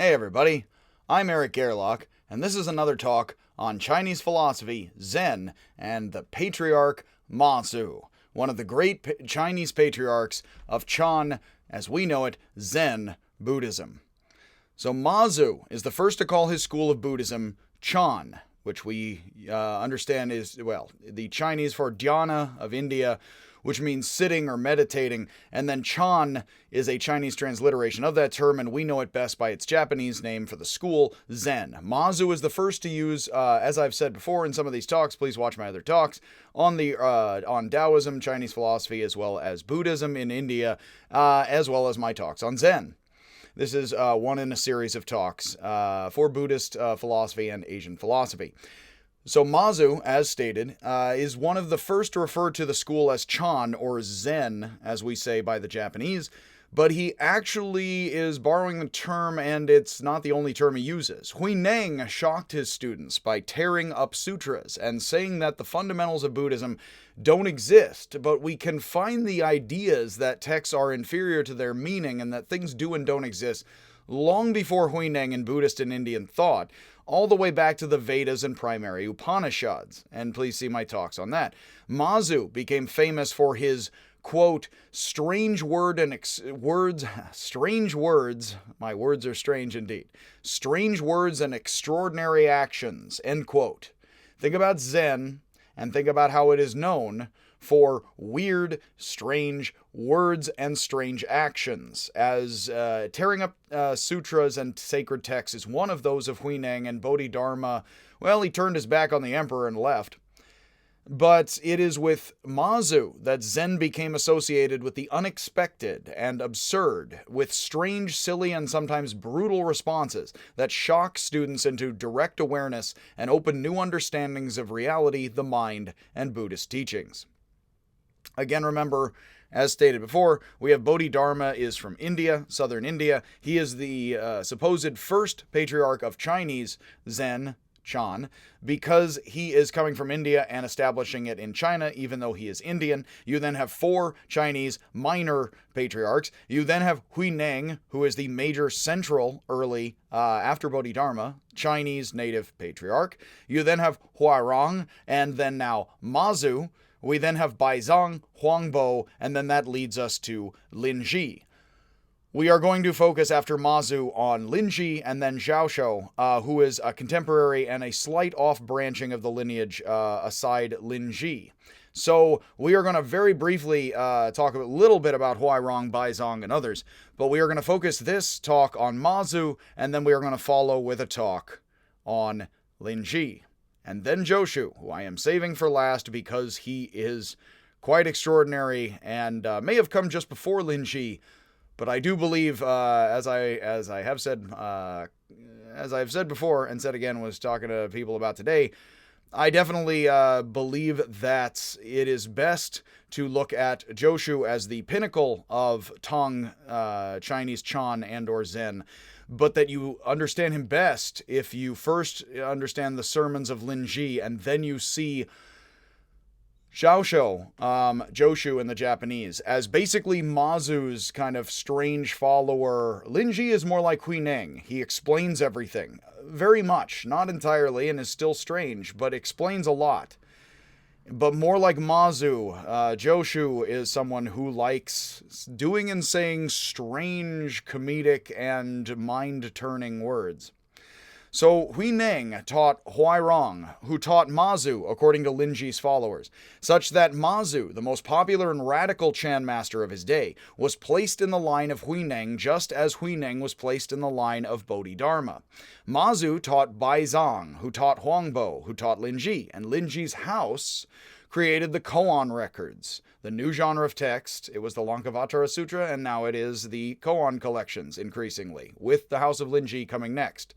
Hey everybody, I'm Eric Gerlach, and this is another talk on Chinese philosophy, Zen, and the patriarch Mazu, one of the great Chinese patriarchs of Chan, as we know it, Zen Buddhism. So Mazu is the first to call his school of Buddhism Chan, which we understand is, well, the Chinese for dhyana of India, which means sitting or meditating, and then Chan is a Chinese transliteration of that term, and we know it best by its Japanese name for the school, Zen. Mazu is the first to use, as I've said before in some of these talks, please watch my other talks, on Taoism, Chinese philosophy, as well as Buddhism in India, as well as my talks on Zen. This is one in a series of talks for Buddhist philosophy and Asian philosophy. So Mazu, as stated, is one of the first to refer to the school as Chan, or Zen, as we say by the Japanese, but he actually is borrowing the term, and it's not the only term he uses. Huineng shocked his students by tearing up sutras and saying that the fundamentals of Buddhism don't exist, but we can find the ideas that texts are inferior to their meaning and that things do and don't exist long before Huineng in Buddhist and Indian thought, all the way back to the Vedas and primary Upanishads, and please see my talks on that. Mazu became famous for his, quote, strange words, my words are strange indeed, strange words and extraordinary actions, end quote. Think about Zen, and think about how it is known for weird, strange words and strange actions, as tearing up sutras and sacred texts is one of those of Huineng, and Bodhidharma, well, he turned his back on the emperor and left. But it is with Mazu that Zen became associated with the unexpected and absurd, with strange, silly, and sometimes brutal responses that shock students into direct awareness and open new understandings of reality, the mind, and Buddhist teachings. Again, remember, as stated before, we have Bodhidharma is from India, southern India. He is the supposed first patriarch of Chinese Zen, Chan, because he is coming from India and establishing it in China, even though he is Indian. You then have 4 Chinese minor patriarchs. You then have Huineng, who is the major central early, after Bodhidharma, Chinese native patriarch. You then have Huairong, and then now Mazu. We then have Baizang, Huangbo, and then that leads us to Linji. We are going to focus after Mazu on Linji and then Zhaoshou, who is a contemporary and a slight off-branching of the lineage aside Linji. So we are going to very briefly talk a little bit about Huairong, Baizang, and others, but we are going to focus this talk on Mazu, and then we are going to follow with a talk on Linji. And then Zhaoshou, who I am saving for last because he is quite extraordinary and may have come just before Linji, but I do believe, as I have said before and said again, was talking to people about today, I definitely believe that it is best to look at Zhaoshou as the pinnacle of Tang, Chinese Chan and or Zen, but that you understand him best if you first understand the sermons of Linji and then you see Zhaoshou in the Japanese, as basically Mazu's kind of strange follower. Linji is more like Huineng. He explains everything. Very much. Not entirely, and is still strange, but explains a lot. But more like Mazu, Zhaoshou is someone who likes doing and saying strange, comedic, and mind-turning words. So Huineng taught Huairong, who taught Mazu according to Linji's followers, such that Mazu, the most popular and radical Chan master of his day, was placed in the line of Huineng just as Huineng was placed in the line of Bodhidharma. Mazu taught Baizang, who taught Huangbo, who taught Linji, and Linji's house created the koan records, the new genre of text. It was the Lankavatara Sutra, and now it is the koan collections, increasingly, with the house of Linji coming next.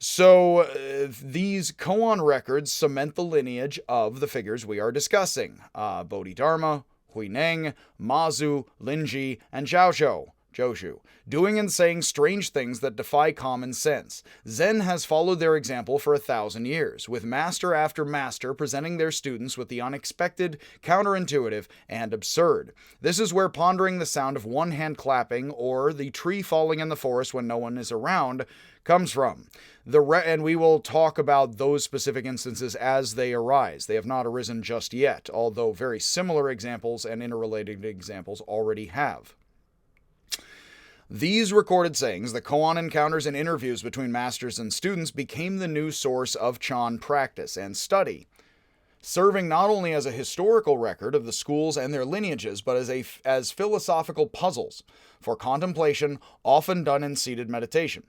So these koan records cement the lineage of the figures we are discussing. Bodhidharma, Huineng, Mazu, Linji, and Zhaoshou. Joshu, doing and saying strange things that defy common sense. Zen has followed their example for 1,000 years, with master after master presenting their students with the unexpected, counterintuitive, and absurd. This is where pondering the sound of one hand clapping or the tree falling in the forest when no one is around comes from. And we will talk about those specific instances as they arise. They have not arisen just yet, although very similar examples and interrelated examples already have. These recorded sayings, the koan encounters and interviews between masters and students, became the new source of Chan practice and study, serving not only as a historical record of the schools and their lineages, but as philosophical puzzles for contemplation, often done in seated meditation.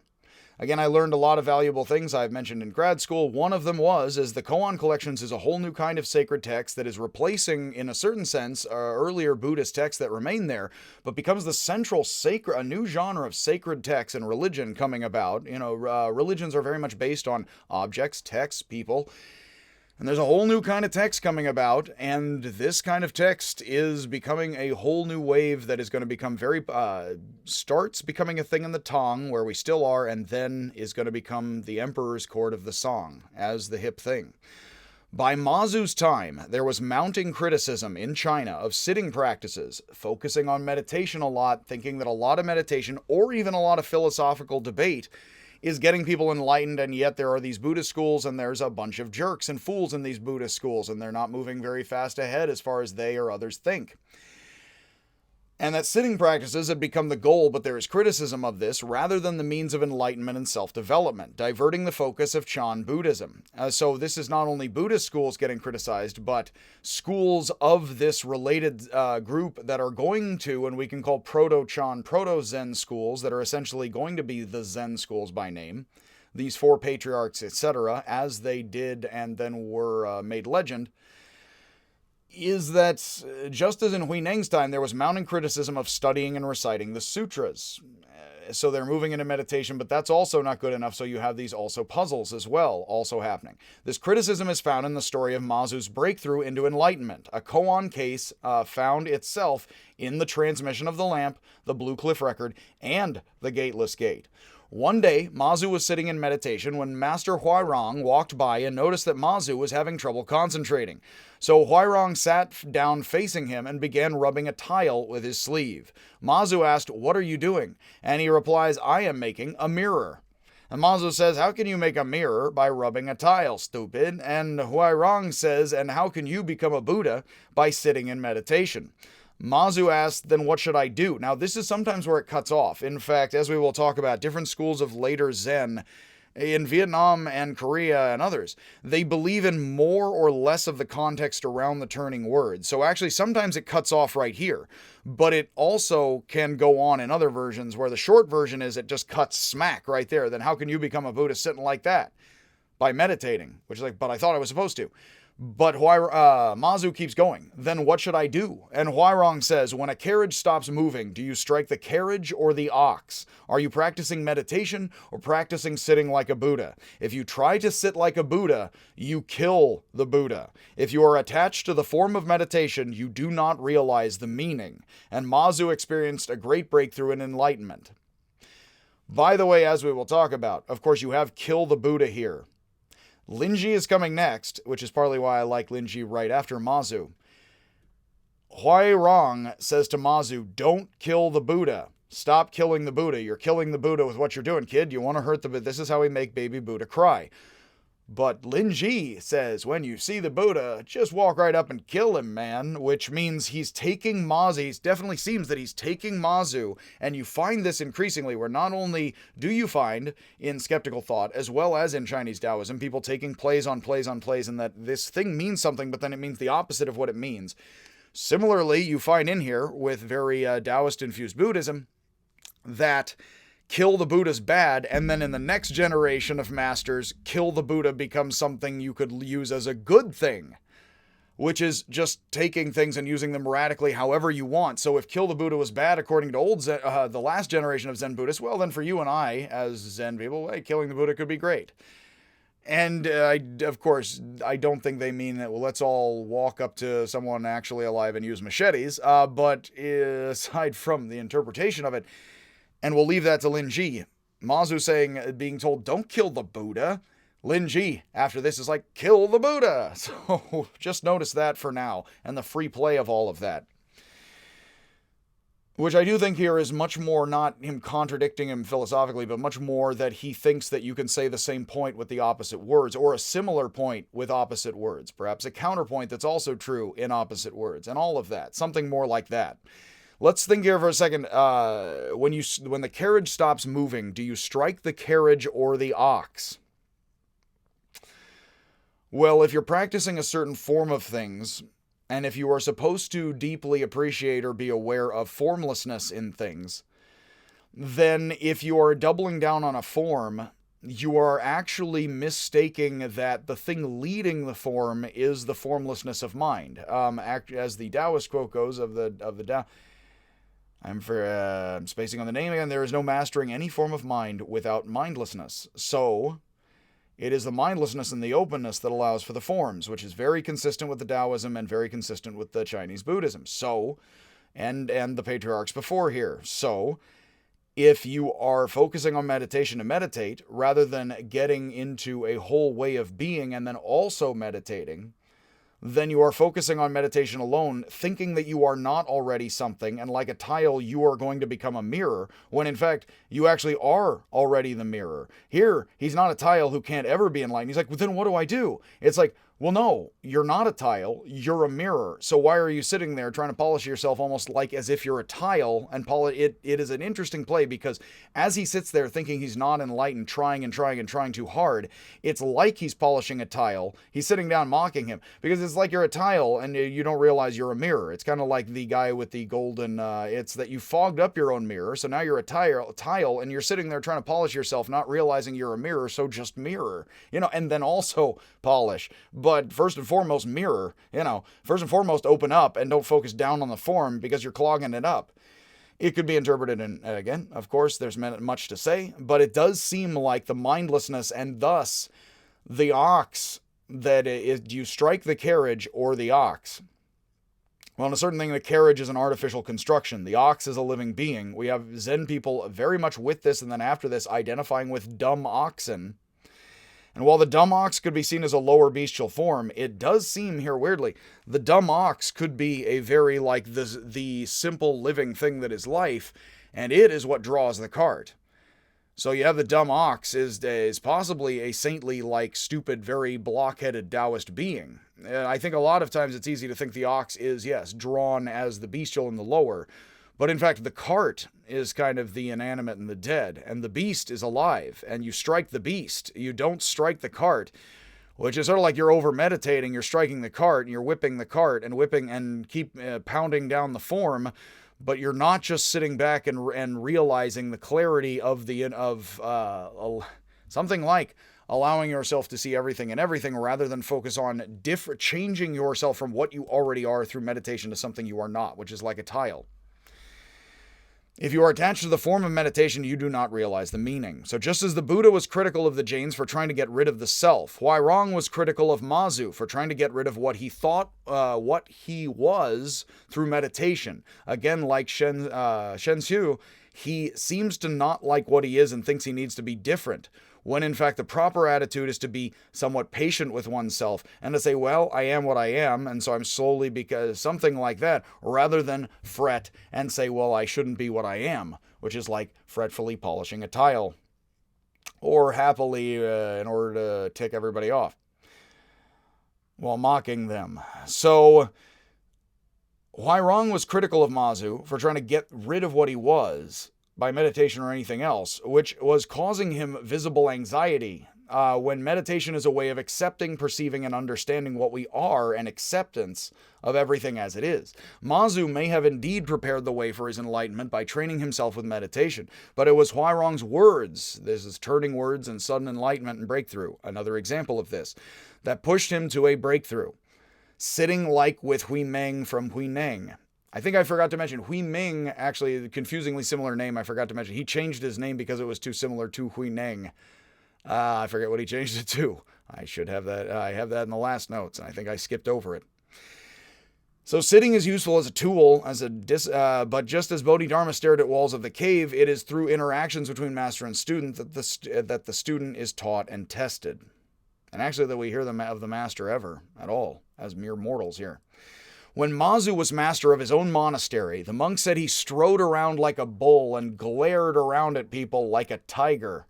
Again, I learned a lot of valuable things I've mentioned in grad school. One of them was the koan collections is a whole new kind of sacred text that is replacing, in a certain sense, earlier Buddhist texts that remain there, but becomes the central sacred, a new genre of sacred text and religion coming about. Religions are very much based on objects, texts, people. And there's a whole new kind of text coming about, and this kind of text is becoming a whole new wave that is going to become starts becoming a thing in the Tong, where we still are, and then is going to become the Emperor's Court of the Song as the hip thing. By Mazu's time, there was mounting criticism in China of sitting practices, focusing on meditation a lot, thinking that a lot of meditation, or even a lot of philosophical debate, is getting people enlightened, and yet there are these Buddhist schools, and there's a bunch of jerks and fools in these Buddhist schools, and they're not moving very fast ahead as far as they or others think. And that sitting practices had become the goal, but there is criticism of this rather than the means of enlightenment and self-development, diverting the focus of Chan Buddhism. So this is not only Buddhist schools getting criticized, but schools of this related group that are going to, and we can call Proto-Chan, Proto-Zen schools, that are essentially going to be the Zen schools by name, these four patriarchs, etc., as they did and then were made legend, is that just as in Hui Neng's time, there was mounting criticism of studying and reciting the sutras. So they're moving into meditation, but that's also not good enough, so you have these also puzzles as well, also happening. This criticism is found in the story of Mazu's breakthrough into enlightenment, a koan case found itself in the transmission of the lamp, the Blue Cliff Record, and the Gateless Gate. One day, Mazu was sitting in meditation when Master Huairong walked by and noticed that Mazu was having trouble concentrating. So Huairong sat down facing him and began rubbing a tile with his sleeve. Mazu asked, "What are you doing?" And he replies, "I am making a mirror." And Mazu says, "How can you make a mirror? By rubbing a tile, stupid." And Huairong says, "And how can you become a Buddha? By sitting in meditation." Mazu asked, "Then what should I do?" Now, this is sometimes where it cuts off. In fact, as we will talk about, different schools of later Zen in Vietnam and Korea and others, they believe in more or less of the context around the turning word. So actually, sometimes it cuts off right here. But it also can go on in other versions where the short version is it just cuts smack right there. Then how can you become a Buddha sitting like that? By meditating, which is like, but I thought I was supposed to. But Mazu keeps going. "Then what should I do?" And Huairong says, "When a carriage stops moving, do you strike the carriage or the ox? Are you practicing meditation or practicing sitting like a Buddha? If you try to sit like a Buddha, you kill the Buddha. If you are attached to the form of meditation, you do not realize the meaning." And Mazu experienced a great breakthrough in enlightenment. By the way, as we will talk about, of course, you have kill the Buddha here. Linji is coming next, which is partly why I like Linji right after Mazu. Huairong says to Mazu, "Don't kill the Buddha. Stop killing the Buddha. You're killing the Buddha with what you're doing, kid. You want to hurt the Buddha. This is how we make baby Buddha cry." But Linji says, "When you see the Buddha, just walk right up and kill him, man," which means he's taking Mazu. It definitely seems that he's taking Mazu, and you find this increasingly, where not only do you find in skeptical thought, as well as in Chinese Taoism, people taking plays on plays on plays, and that this thing means something, but then it means the opposite of what it means. Similarly, you find in here, with very Taoist-infused Buddhism, that kill the Buddha's bad, and then in the next generation of masters, kill the Buddha becomes something you could use as a good thing, which is just taking things and using them radically however you want. So if kill the Buddha was bad according to the last generation of Zen Buddhists, well then for you and I, as Zen people, hey, killing the Buddha could be great. And of course, I don't think they mean that, well, let's all walk up to someone actually alive and use machetes, but aside from the interpretation of it, And we'll leave that to Lin Ji. Mazu being told, don't kill the Buddha. Lin Ji, after this, is like, kill the Buddha. So just notice that for now, and the free play of all of that. Which I do think here is much more not him contradicting him philosophically, but much more that he thinks that you can say the same point with the opposite words, or a similar point with opposite words. Perhaps a counterpoint that's also true in opposite words, and all of that. Something more like that. Let's think here for a second. When the carriage stops moving, do you strike the carriage or the ox? Well, if you're practicing a certain form of things, and if you are supposed to deeply appreciate or be aware of formlessness in things, then if you are doubling down on a form, you are actually mistaking that the thing leading the form is the formlessness of mind. As the Taoist quote goes of the Tao, I'm spacing on the name again. There is no mastering any form of mind without mindlessness. So it is the mindlessness and the openness that allows for the forms, which is very consistent with the Taoism and very consistent with the Chinese Buddhism. So, and the patriarchs before here. So, if you are focusing on meditation to meditate, rather than getting into a whole way of being and then also meditating, then you are focusing on meditation alone, thinking that you are not already something, and like a tile, you are going to become a mirror, when in fact, you actually are already the mirror. Here, he's not a tile who can't ever be enlightened. He's like, well, then what do I do? It's like, well, no, you're not a tile, you're a mirror. So why are you sitting there trying to polish yourself almost like as if you're a tile? And it is an interesting play, because as he sits there thinking he's not enlightened, trying too hard, it's like he's polishing a tile. He's sitting down mocking him, because it's like you're a tile and you don't realize you're a mirror. It's kind of like the guy with the golden, it's that you fogged up your own mirror, so now you're a tile and you're sitting there trying to polish yourself, not realizing you're a mirror, so just mirror, and then also polish. But first and foremost, mirror, first and foremost, open up and don't focus down on the form, because you're clogging it up. It could be interpreted in, again, of course, there's much to say, but it does seem like the mindlessness and thus the ox, that do you strike the carriage or the ox? Well, in a certain thing, the carriage is an artificial construction. The ox is a living being. We have Zen people very much with this, and then after this, identifying with dumb oxen. And while the dumb ox could be seen as a lower bestial form, it does seem here weirdly, the dumb ox could be a very like the simple living thing that is life, and it is what draws the cart. So you have the dumb ox is possibly a saintly, like stupid, very blockheaded Taoist being. I think a lot of times it's easy to think the ox is, yes, drawn as the bestial and the lower, but in fact the cart is kind of the inanimate and the dead, and the beast is alive, and you strike the beast. You don't strike the cart, which is sort of like you're over-meditating, you're striking the cart, and you're whipping the cart, and whipping, and keep pounding down the form, but you're not just sitting back and realizing the clarity of something like allowing yourself to see everything and everything, rather than focus on changing yourself from what you already are through meditation to something you are not, which is like a tile. If you are attached to the form of meditation, you do not realize the meaning. So just as the Buddha was critical of the Jains for trying to get rid of the self, Huairong was critical of Mazu for trying to get rid of what he thought what he was through meditation. Again, like Shen Xiu, he seems to not like what he is and thinks he needs to be different, when in fact the proper attitude is to be somewhat patient with oneself and to say, well, I am what I am, and so I'm slowly, because something like that, rather than fret and say, well, I shouldn't be what I am, which is like fretfully polishing a tile, or happily in order to tick everybody off while mocking them. So Huairong was critical of Mazu for trying to get rid of what he was by meditation or anything else, which was causing him visible anxiety, when meditation is a way of accepting, perceiving, and understanding what we are, and acceptance of everything as it is. Mazu may have indeed prepared the way for his enlightenment by training himself with meditation, but it was Huairong's words, this is turning words and sudden enlightenment and breakthrough, another example of this, that pushed him to a breakthrough. Sitting like with Hui Meng from Hui Neng. I think I forgot to mention, Hui Ming, actually a confusingly similar name, I forgot to mention. He changed his name because it was too similar to Hui Neng. I forget what he changed it to. I should have that. I have that in the last notes, and I think I skipped over it. So sitting is useful as a tool, but just as Bodhidharma stared at walls of the cave, it is through interactions between master and student that the student is taught and tested. And actually that we hear of the master ever at all, as mere mortals here. When Mazu was master of his own monastery, the monk said he strode around like a bull and glared around at people like a tiger.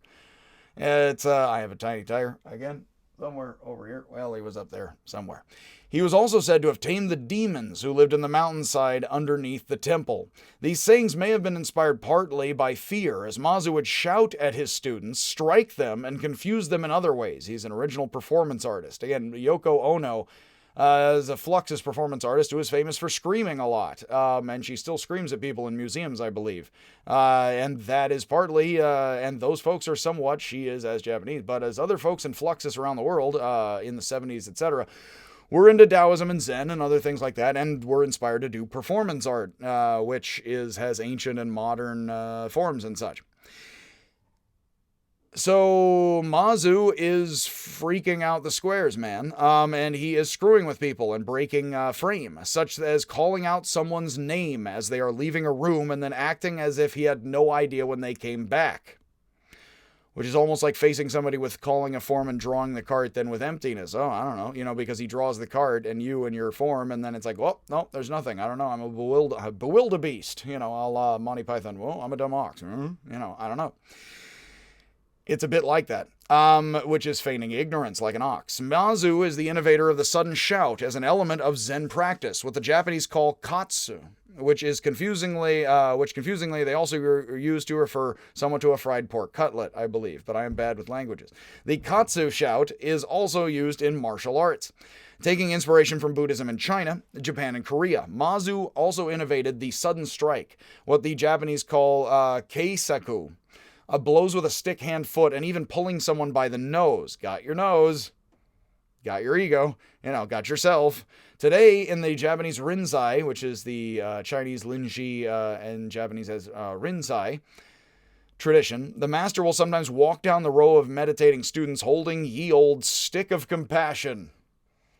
I have a tiny tiger, again, somewhere over here. Well, he was up there somewhere. He was also said to have tamed the demons who lived in the mountainside underneath the temple. These sayings may have been inspired partly by fear, as Mazu would shout at his students, strike them, and confuse them in other ways. He's an original performance artist. Again, Yoko Ono is a Fluxus performance artist who is famous for screaming a lot. And she still screams at people in museums, I believe. And that is partly, and those folks are somewhat, she is as Japanese, but as other folks in Fluxus around the world, in the 70s, etc., we're into Taoism and Zen and other things like that, and we're inspired to do performance art, which has ancient and modern forms and such. So Mazu is freaking out the squares, man, and he is screwing with people and breaking frame, such as calling out someone's name as they are leaving a room and then acting as if he had no idea when they came back. Which is almost like facing somebody with calling a form and drawing the cart, then with emptiness. Oh, I don't know, because he draws the cart and you and your form, and then it's like, well, no, there's nothing. I don't know. I'm a bewildered beast, a la Monty Python. Well, I'm a dumb ox. I don't know. It's a bit like that, which is feigning ignorance like an ox. Mazu is the innovator of the sudden shout as an element of Zen practice, what the Japanese call katsu, which confusingly they also use to refer somewhat to a fried pork cutlet, I believe, but I am bad with languages. The katsu shout is also used in martial arts. Taking inspiration from Buddhism in China, Japan, and Korea, Mazu also innovated the sudden strike, what the Japanese call keisaku, blows with a stick, hand, foot, and even pulling someone by the nose. Got your nose. Got your ego. Got yourself. Today, in the Japanese rinzai, which is the Chinese linji and Japanese as rinzai tradition, the master will sometimes walk down the row of meditating students holding ye old stick of compassion.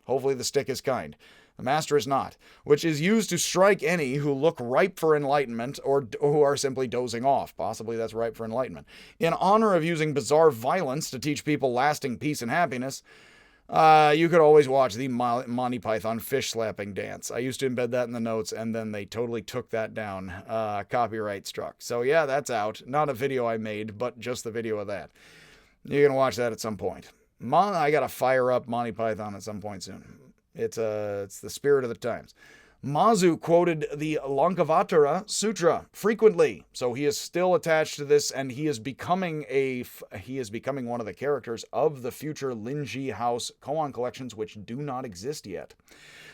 Hopefully the stick is kind. The master is not, which is used to strike any who look ripe for enlightenment or who are simply dozing off. Possibly that's ripe for enlightenment. In honor of using bizarre violence to teach people lasting peace and happiness, you could always watch the Monty Python fish slapping dance. I used to embed that in the notes, and then they totally took that down. Copyright struck. So yeah, that's out. Not a video I made, but just the video of that. You can watch that at some point. I gotta fire up Monty Python at some point soon. It's the spirit of the times. Mazu quoted the Lankavatara Sutra frequently, so he is still attached to this, and he is becoming one of the characters of the future Linji House koan collections, which do not exist yet.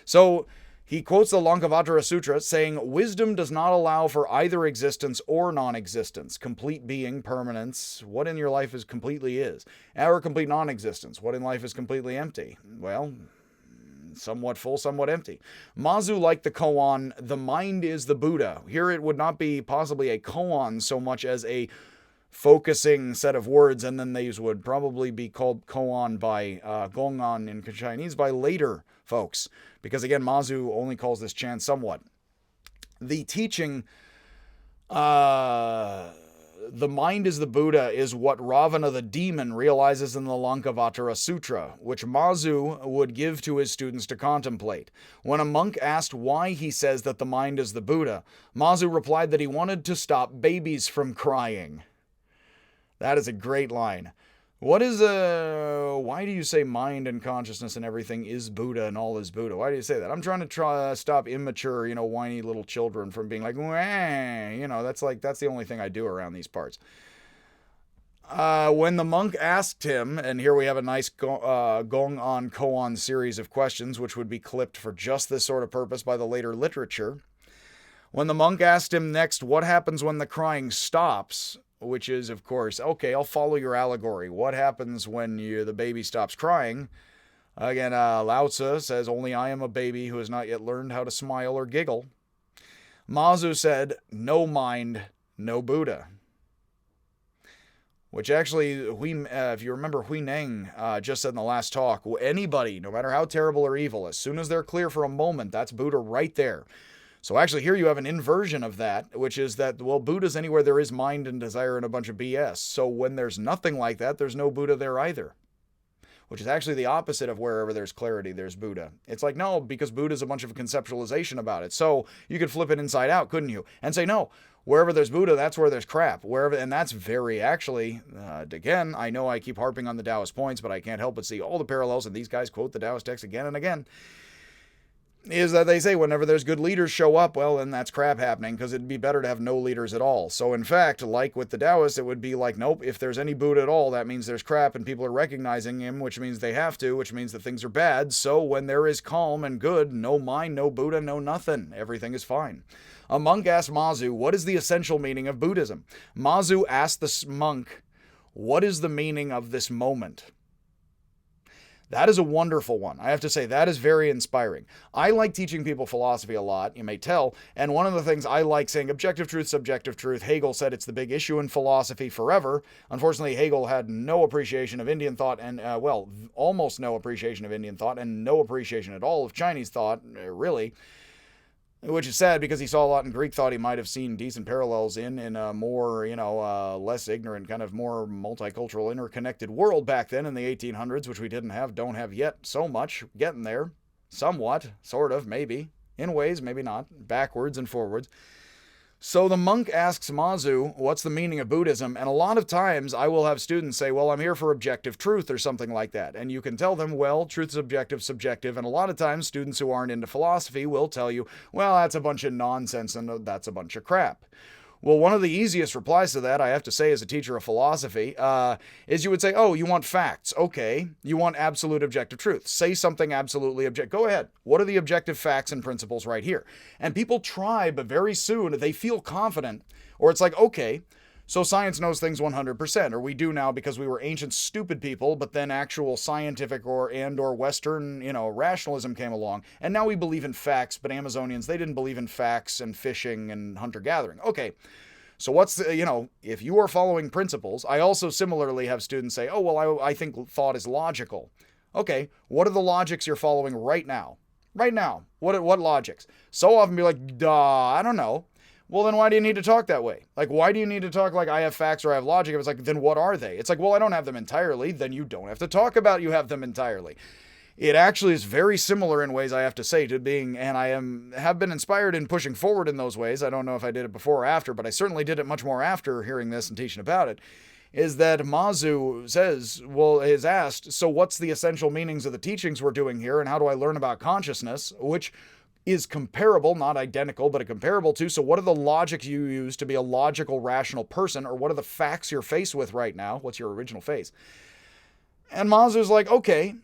So he quotes the Lankavatara Sutra, saying, "Wisdom does not allow for either existence or non-existence, complete being, permanence. What in your life is completely is, or complete non-existence. What in life is completely empty? Well, somewhat full, somewhat empty." Mazu, like the koan, the mind is the Buddha. Here it would not be possibly a koan so much as a focusing set of words, and then these would probably be called koan by gongan in Chinese by later folks, because again, Mazu only calls this chant somewhat. The teaching, the mind is the Buddha, is what Ravana the demon realizes in the Lankavatara Sutra, which Mazu would give to his students to contemplate. When a monk asked why he says that the mind is the Buddha, Mazu replied that he wanted to stop babies from crying. That is a great line. Why do you say mind and consciousness and everything is Buddha and all is Buddha? Why do you say that? I'm trying to stop immature, whiny little children from being like, wah, that's the only thing I do around these parts. When the monk asked him, and here we have a nice gong-on koan series of questions, which would be clipped for just this sort of purpose by the later literature. When the monk asked him next, what happens when the crying stops? Which is, of course, okay, I'll follow your allegory. What happens when the baby stops crying? Again, Lao Tzu says, only I am a baby who has not yet learned how to smile or giggle. Mazu said, no mind, no Buddha. which actually, if you remember, Huineng just said in the last talk, anybody, no matter how terrible or evil, as soon as they're clear for a moment, that's Buddha right there. So actually here you have an inversion of that, which is that, well, Buddha's anywhere there is mind and desire and a bunch of BS. So when there's nothing like that, there's no Buddha there either. Which is actually the opposite of wherever there's clarity, there's Buddha. It's like, no, because Buddha's a bunch of conceptualization about it. So you could flip it inside out, couldn't you? And say, no, wherever there's Buddha, that's where there's crap. And that's very, actually, again, I know I keep harping on the Taoist points, but I can't help but see all the parallels, and these guys quote the Taoist text again and again, is that they say whenever there's good leaders show up, well, then that's crap happening, because it'd be better to have no leaders at all. So in fact, like with the Taoists, it would be like, nope, if there's any Buddha at all, that means there's crap and people are recognizing him, which means they have to, which means that things are bad. So when there is calm and good, no mind, no Buddha, no nothing. Everything is fine. A monk asked Mazu, what is the essential meaning of Buddhism? Mazu asked the monk, what is the meaning of this moment? That is a wonderful one. I have to say, that is very inspiring. I like teaching people philosophy a lot, you may tell, and one of the things I like saying, objective truth, subjective truth. Hegel said it's the big issue in philosophy forever. Unfortunately, Hegel had no appreciation of Indian thought and, well, almost no appreciation of Indian thought and no appreciation at all of Chinese thought, really. Which is sad because he saw a lot in Greek thought he might have seen decent parallels in a more, less ignorant, kind of more multicultural, interconnected world back then in the 1800s, which we didn't have, don't have yet so much. Getting there. Somewhat. Sort of, maybe. In ways, maybe not. Backwards and forwards. So the monk asks Mazu, what's the meaning of Buddhism? And a lot of times I will have students say, well, I'm here for objective truth or something like that. And you can tell them, well, truth is objective, subjective. And a lot of times students who aren't into philosophy will tell you, well, that's a bunch of nonsense and that's a bunch of crap. Well, one of the easiest replies to that, I have to say, as a teacher of philosophy, is you would say, oh, you want facts. Okay. You want absolute objective truth. Say something absolutely objective. Go ahead. What are the objective facts and principles right here? And people try, but very soon they feel confident, or it's like, okay, so science knows things 100%, or we do now because we were ancient stupid people, but then actual scientific or Western, rationalism came along, and now we believe in facts, but Amazonians, they didn't believe in facts and fishing and hunter-gathering. Okay, so what's the, if you are following principles, I also similarly have students say, oh, well, I think thought is logical. Okay, what are the logics you're following right now? Right now, what logics? So often be like, duh, I don't know. Well, then why do you need to talk that way? Like, why do you need to talk like I have facts or I have logic? It's like, then what are they? It's like, well, I don't have them entirely. Then you don't have to talk about you have them entirely. It actually is very similar in ways, I have to say, to being, and I have been inspired in pushing forward in those ways. I don't know if I did it before or after, but I certainly did it much more after hearing this and teaching about it, is that Mazu says, well, is asked, so what's the essential meanings of the teachings we're doing here, and how do I learn about consciousness, which is comparable, not identical, but a comparable to. So what are the logics you use to be a logical, rational person? Or what are the facts you're faced with right now? What's your original face? And Mazu's like, okay,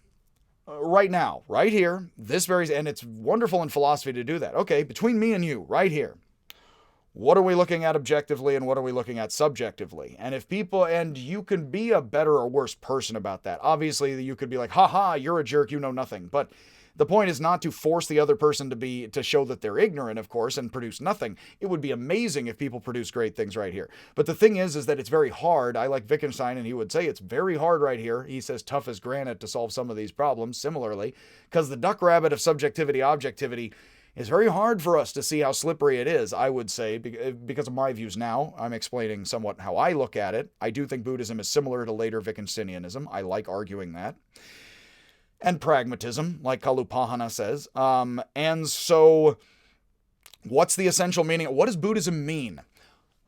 right now, right here, and it's wonderful in philosophy to do that. Okay, between me and you, right here, what are we looking at objectively and what are we looking at subjectively? And you can be a better or worse person about that. Obviously, you could be like, haha, you're a jerk, you know nothing. But the point is not to force the other person to show that they're ignorant, of course, and produce nothing. It would be amazing if people produce great things right here. But the thing is that it's very hard. I like Wittgenstein, and he would say it's very hard right here. He says tough as granite to solve some of these problems, similarly, because the duck rabbit of subjectivity, objectivity, is very hard for us to see how slippery it is, I would say, because of my views now. I'm explaining somewhat how I look at it. I do think Buddhism is similar to later Wittgensteinianism. I like arguing that. And pragmatism, like Kalupahana says. And so, what's the essential meaning? What does Buddhism mean?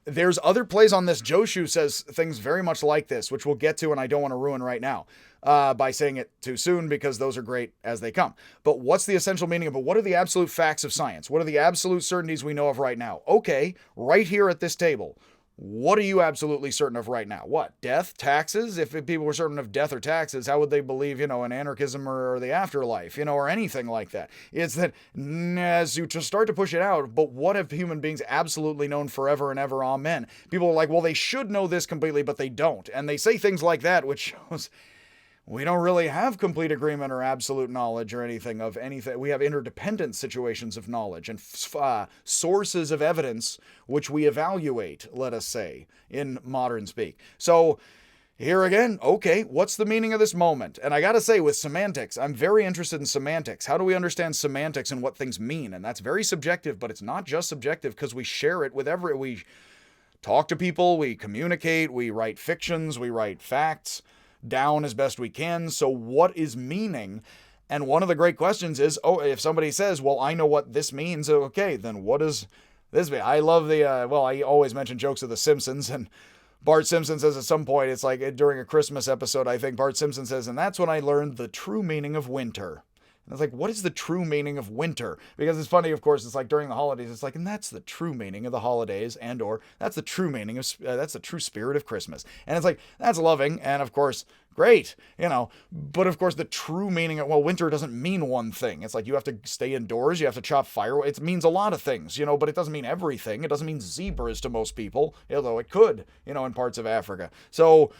There's other plays on this. Joshu says things very much like this, which we'll get to, and I don't want to ruin right now by saying it too soon, because those are great as they come. But what's the essential meaning of it? What are the absolute facts of science? What are the absolute certainties we know of right now? Okay, right here at this table. What are you absolutely certain of right now? What? Death? Taxes? If people were certain of death or taxes, how would they believe, in anarchism or the afterlife, or anything like that? It's that as you start to push it out, but what have human beings absolutely known forever and ever? Amen. People are like, well, they should know this completely, but they don't. And they say things like that, which shows we don't really have complete agreement or absolute knowledge or anything of anything. We have interdependent situations of knowledge and sources of evidence which we evaluate, let us say, in modern speak. So Here again, okay, what's the meaning of this moment? And I gotta say, with semantics, I'm very interested in semantics. How do we understand semantics and what things mean? And that's very subjective, but it's not just subjective because we share it with we talk to people, we communicate, we write fictions, we write facts down as best we can. So what is meaning? And one of the great questions is, if somebody says, well, I know what this means, okay, then what does this mean? I love I always mention jokes of The Simpsons, and Bart Simpson says at some point, it's like during a Christmas episode, I think Bart Simpson says, and that's when I learned the true meaning of winter. And it's like, what is the true meaning of winter? Because it's funny, of course, it's like during the holidays, it's like, and that's the true meaning of the holidays, and or that's the true meaning of, that's the true spirit of Christmas. And it's like, that's loving, and of course, great, but of course the true meaning of, winter doesn't mean one thing. It's like you have to stay indoors, you have to chop fire. It means a lot of things, but it doesn't mean everything. It doesn't mean zebras to most people, although it could, in parts of Africa. So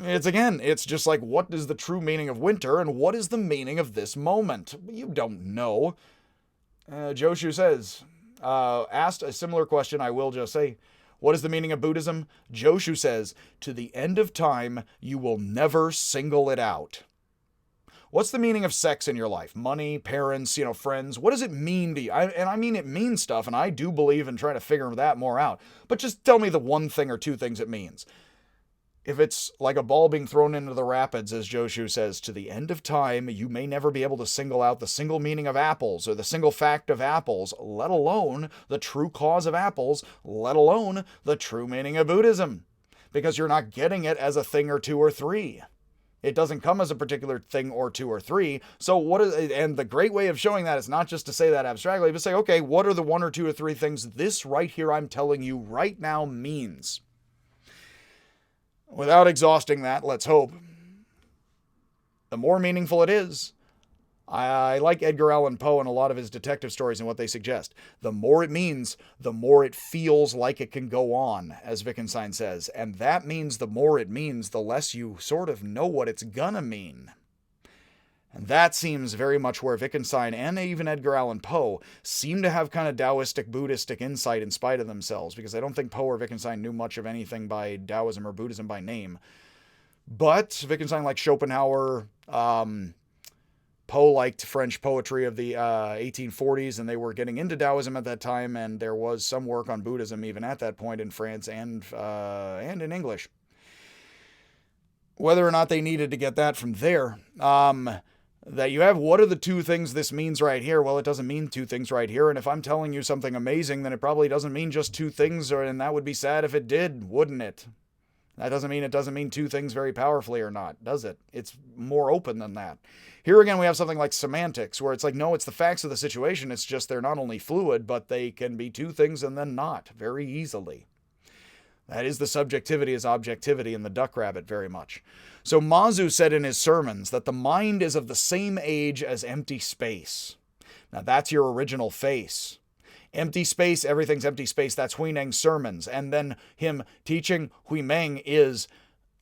it's just like, what is the true meaning of winter and what is the meaning of this moment? You don't know. Joshu says, asked a similar question, I will just say, what is the meaning of Buddhism? Joshu says, to the end of time, you will never single it out. What's the meaning of sex in your life? Money, parents, friends. What does it mean to you? I mean, it means stuff, and I do believe in trying to figure that more out. But just tell me the one thing or two things it means. If it's like a ball being thrown into the rapids, as Joshu says, to the end of time, you may never be able to single out the single meaning of apples or the single fact of apples, let alone the true cause of apples, let alone the true meaning of Buddhism. Because you're not getting it as a thing or two or three. It doesn't come as a particular thing or two or three. So and the great way of showing that is not just to say that abstractly, but say, okay, what are the one or two or three things this right here I'm telling you right now means? Without exhausting that, let's hope, the more meaningful it is. I like Edgar Allan Poe and a lot of his detective stories and what they suggest. The more it means, the more it feels like it can go on, as Wittgenstein says. And that means the more it means, the less you sort of know what it's gonna mean. And that seems very much where Wittgenstein and even Edgar Allan Poe seem to have kind of Taoistic, Buddhistic insight in spite of themselves, because I don't think Poe or Wittgenstein knew much of anything by Taoism or Buddhism by name. But Wittgenstein liked Schopenhauer, Poe liked French poetry of the 1840s, and they were getting into Taoism at that time, and there was some work on Buddhism even at that point in France and in English. Whether or not they needed to get that from there, that you have, what are the two things this means right here? Well, it doesn't mean two things right here, and if I'm telling you something amazing, then it probably doesn't mean just two things, and that would be sad if it did, wouldn't it? That doesn't mean it doesn't mean two things very powerfully or not, does it? It's more open than that. Here again, we have something like semantics, where it's like, no, it's the facts of the situation, it's just they're not only fluid, but they can be two things and then not, very easily. That is the subjectivity as objectivity in the duck rabbit very much. So Mazu said in his sermons that the mind is of the same age as empty space. Now that's your original face. Empty space, everything's empty space, that's Huineng's sermons. And then him teaching Huimeng is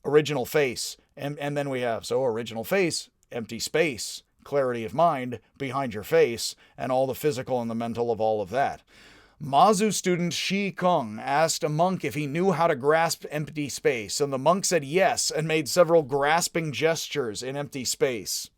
original face. And then we have, so original face, empty space, clarity of mind behind your face, and all the physical and the mental of all of that. Mazu student Shi Kung asked a monk if he knew how to grasp empty space, and the monk said yes and made several grasping gestures in empty space.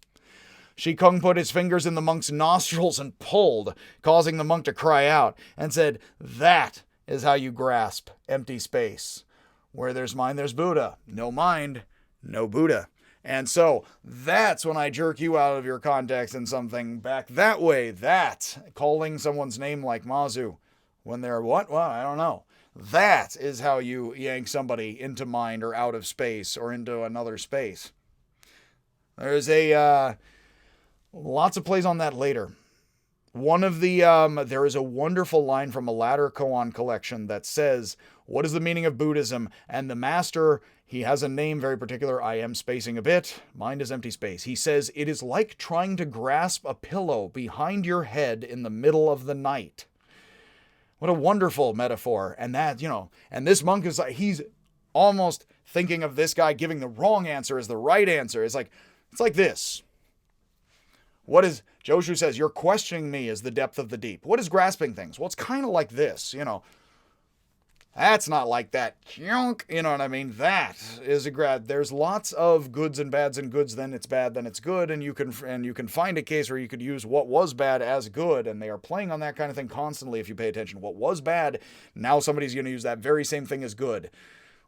Shi Kung put his fingers in the monk's nostrils and pulled, causing the monk to cry out, and said, "That is how you grasp empty space. Where there's mind, there's Buddha. No mind, no Buddha." And so that's when I jerk you out of your context and something back that way. That, calling someone's name like Mazu, when they're what? Well, I don't know. That is how you yank somebody into mind or out of space or into another space. There's lots of plays on that later. One of the, there is a wonderful line from a latter koan collection that says, what is the meaning of Buddhism? And the master, he has a name very particular. I am spacing a bit. Mind is empty space. He says, it is like trying to grasp a pillow behind your head in the middle of the night. What a wonderful metaphor. And that, and this monk is like, he's almost thinking of this guy giving the wrong answer as the right answer. It's like this. What is, Joshu says, you're questioning me as the depth of the deep. What is grasping things? Well, it's kind of like this, That's not like that. You know what I mean? That is a grad. There's lots of goods and bads and goods, then it's bad, then it's good, and you can find a case where you could use what was bad as good, and they are playing on that kind of thing constantly if you pay attention. What was bad, now somebody's going to use that very same thing as good,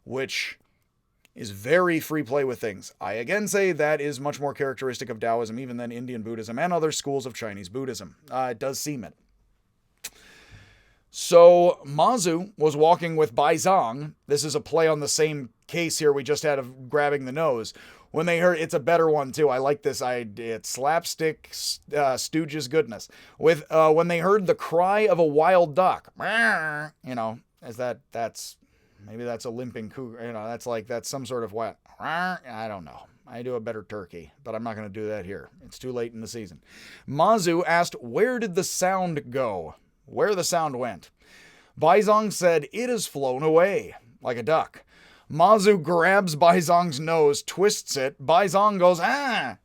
which is very free play with things. I again say that is much more characteristic of Taoism even than Indian Buddhism and other schools of Chinese Buddhism. It does seem it. So Mazu was walking with Bai Zhang. This is a play on the same case here we just had of grabbing the nose. When they heard, it's a better one too. I like this idea. It's slapstick Stooges goodness. With when they heard the cry of a wild duck, you know, that's maybe that's a limping cougar. You know, that's some sort of what? I don't know. I do a better turkey, but I'm not going to do that here. It's too late in the season. Mazu asked, "Where did the sound go?" Where the sound went. Bai Zhang said, "It has flown away," like a duck. Mazu grabs Bai Zhang's nose, twists it. Bai Zhang goes, "Ah!"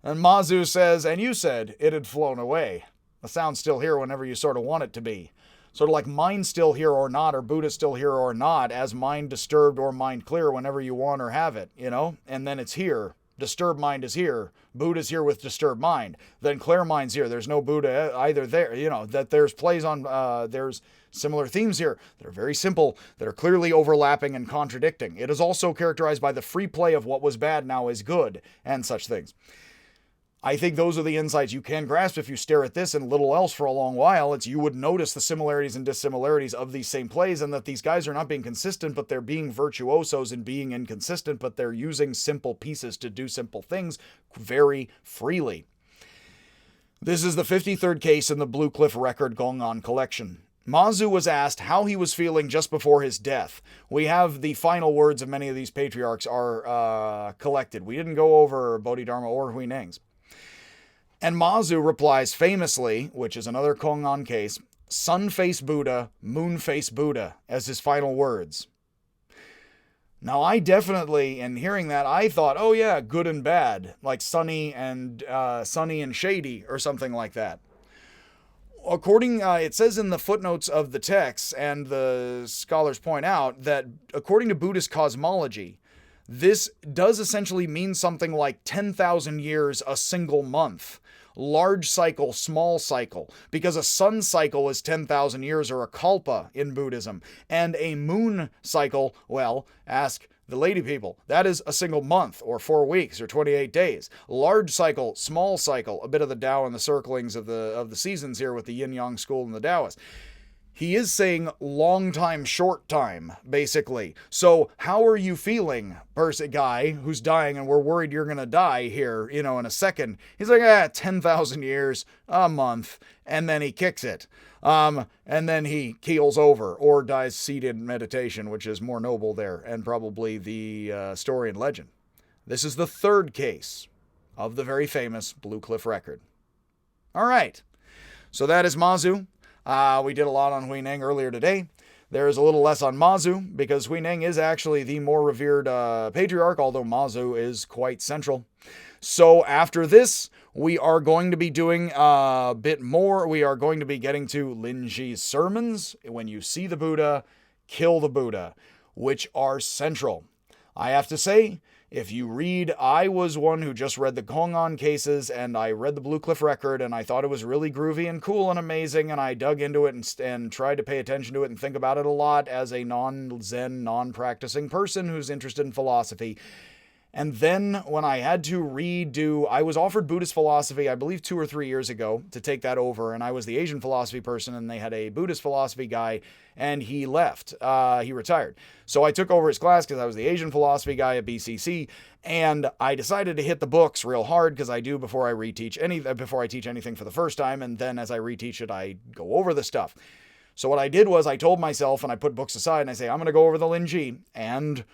And Mazu says, "And you said it had flown away." The sound's still here whenever you sort of want it to be. Sort of like mind still here or not, or Buddha still here or not, as mind disturbed or mind clear whenever you want or have it, you know? And then it's here. Disturbed mind is here. Buddha's here with disturbed mind. Then clear mind's here. There's no Buddha either there. You know, that there's plays on, there's similar themes here that are very simple, that are clearly overlapping and contradicting. It is also characterized by the free play of what was bad now is good and such things. I think those are the insights you can grasp if you stare at this and little else for a long while. You would notice the similarities and dissimilarities of these same plays, and that these guys are not being consistent, but they're being virtuosos in being inconsistent, but they're using simple pieces to do simple things very freely. This is the 53rd case in the Blue Cliff Record Gong'an collection. Mazu was asked how he was feeling just before his death. We have the final words of many of these patriarchs are collected. We didn't go over Bodhidharma or Huineng's. And Mazu replies famously, which is another Gong'an case, "Sun-face Buddha, moon-face Buddha," as his final words. Now, I definitely, in hearing that, I thought, oh yeah, good and bad, like sunny and shady, or something like that. It says in the footnotes of the text, and the scholars point out, that according to Buddhist cosmology, this does essentially mean something like 10,000 years a single month. Large cycle, small cycle, because a sun cycle is 10,000 years, or a kalpa in Buddhism, and a moon cycle, well, ask the lady people, that is a single month, or 4 weeks, or 28 days. Large cycle, small cycle, a bit of the Tao and the circlings of the seasons here with the yin-yang school and the Taoists. He is saying long time, short time, basically. So how are you feeling, guy who's dying and we're worried you're going to die here, in a second? He's like, 10,000 years, a month, and then he kicks it. And then he keels over or dies seated in meditation, which is more noble there, and probably the story and legend. This is the 3rd case of the very famous Blue Cliff Record. All right. So that is Mazu. We did a lot on Huineng earlier today. There is a little less on Mazu, because Huineng is actually the more revered patriarch, although Mazu is quite central. So after this, we are going to be doing a bit more. We are going to be getting to Lin Ji's sermons, "When you see the Buddha, kill the Buddha," which are central. I have to say, if you read, I was one who just read the Gong'an cases, and I read the Blue Cliff Record, and I thought it was really groovy and cool and amazing, and I dug into it and tried to pay attention to it and think about it a lot as a non-Zen, non-practicing person who's interested in philosophy. And then when I had to I was offered Buddhist philosophy, I believe 2 or 3 years ago, to take that over. And I was the Asian philosophy person, and they had a Buddhist philosophy guy, and he left. He retired. So I took over his class because I was the Asian philosophy guy at BCC. And I decided to hit the books real hard, because I do before I teach anything for the first time. And then as I reteach it, I go over the stuff. So what I did was I told myself, and I put books aside, and I say, I'm going to go over the Lin Ji. And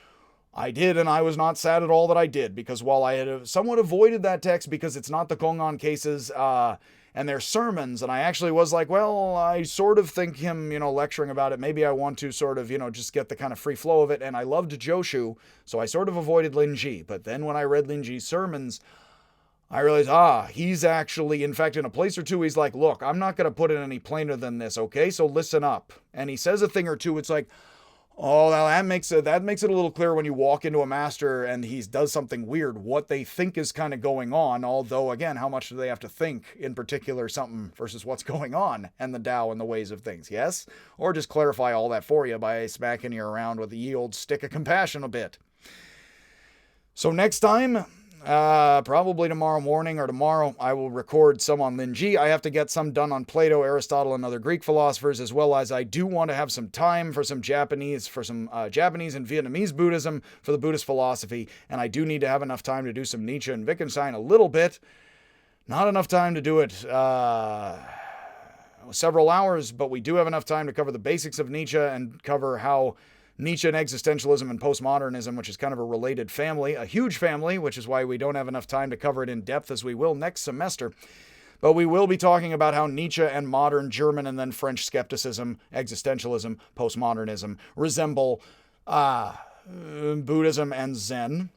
I did, and I was not sad at all that I did, because while I had somewhat avoided that text because it's not the Gong'an cases and their sermons, and I actually was like, well, I sort of think him, lecturing about it, maybe I want to sort of, just get the kind of free flow of it, and I loved Joshu, so I sort of avoided Lin Ji. But then when I read Lin Ji's sermons, I realized, he's actually, in fact, in a place or two, he's like, look, I'm not going to put it any plainer than this, okay? So listen up. And he says a thing or two, it's like, Oh, now that makes it a little clearer when you walk into a master and he does something weird, what they think is kind of going on. Although, again, how much do they have to think in particular something versus what's going on and the Tao and the ways of things? Yes, or just clarify all that for you by smacking you around with the ye old stick of compassion a bit. So next time, probably tomorrow morning or tomorrow, I will record some on Lin Ji. I have to get some done on Plato, Aristotle, and other Greek philosophers, as well as I do want to have some time for some Japanese and Vietnamese Buddhism for the Buddhist philosophy, and I do need to have enough time to do some Nietzsche and Wittgenstein a little bit. Not enough time to do it several hours, but we do have enough time to cover the basics of Nietzsche and cover how Nietzsche and existentialism and postmodernism, which is kind of a related family, a huge family, which is why we don't have enough time to cover it in depth as we will next semester. But we will be talking about how Nietzsche and modern German and then French skepticism, existentialism, postmodernism resemble Buddhism and Zen.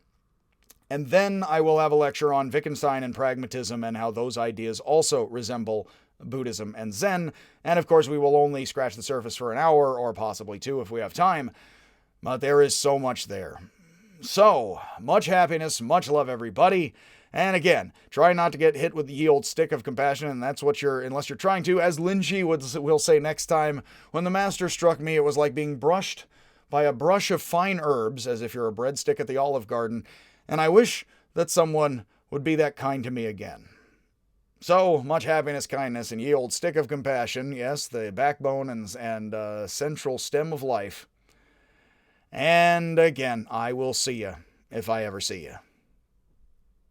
And then I will have a lecture on Wittgenstein and pragmatism and how those ideas also resemble Buddhism and Zen. And of course, we will only scratch the surface for an hour or possibly two if we have time. But there is so much there. So, much happiness, much love, everybody. And again, try not to get hit with the ye old stick of compassion, and that's what unless you're trying to. As Lin Ji will say next time, when the master struck me, it was like being brushed by a brush of fine herbs, as if you're a breadstick at the Olive Garden. And I wish that someone would be that kind to me again. So, much happiness, kindness, and ye old stick of compassion. Yes, the backbone and central stem of life. And again, I will see you if I ever see you.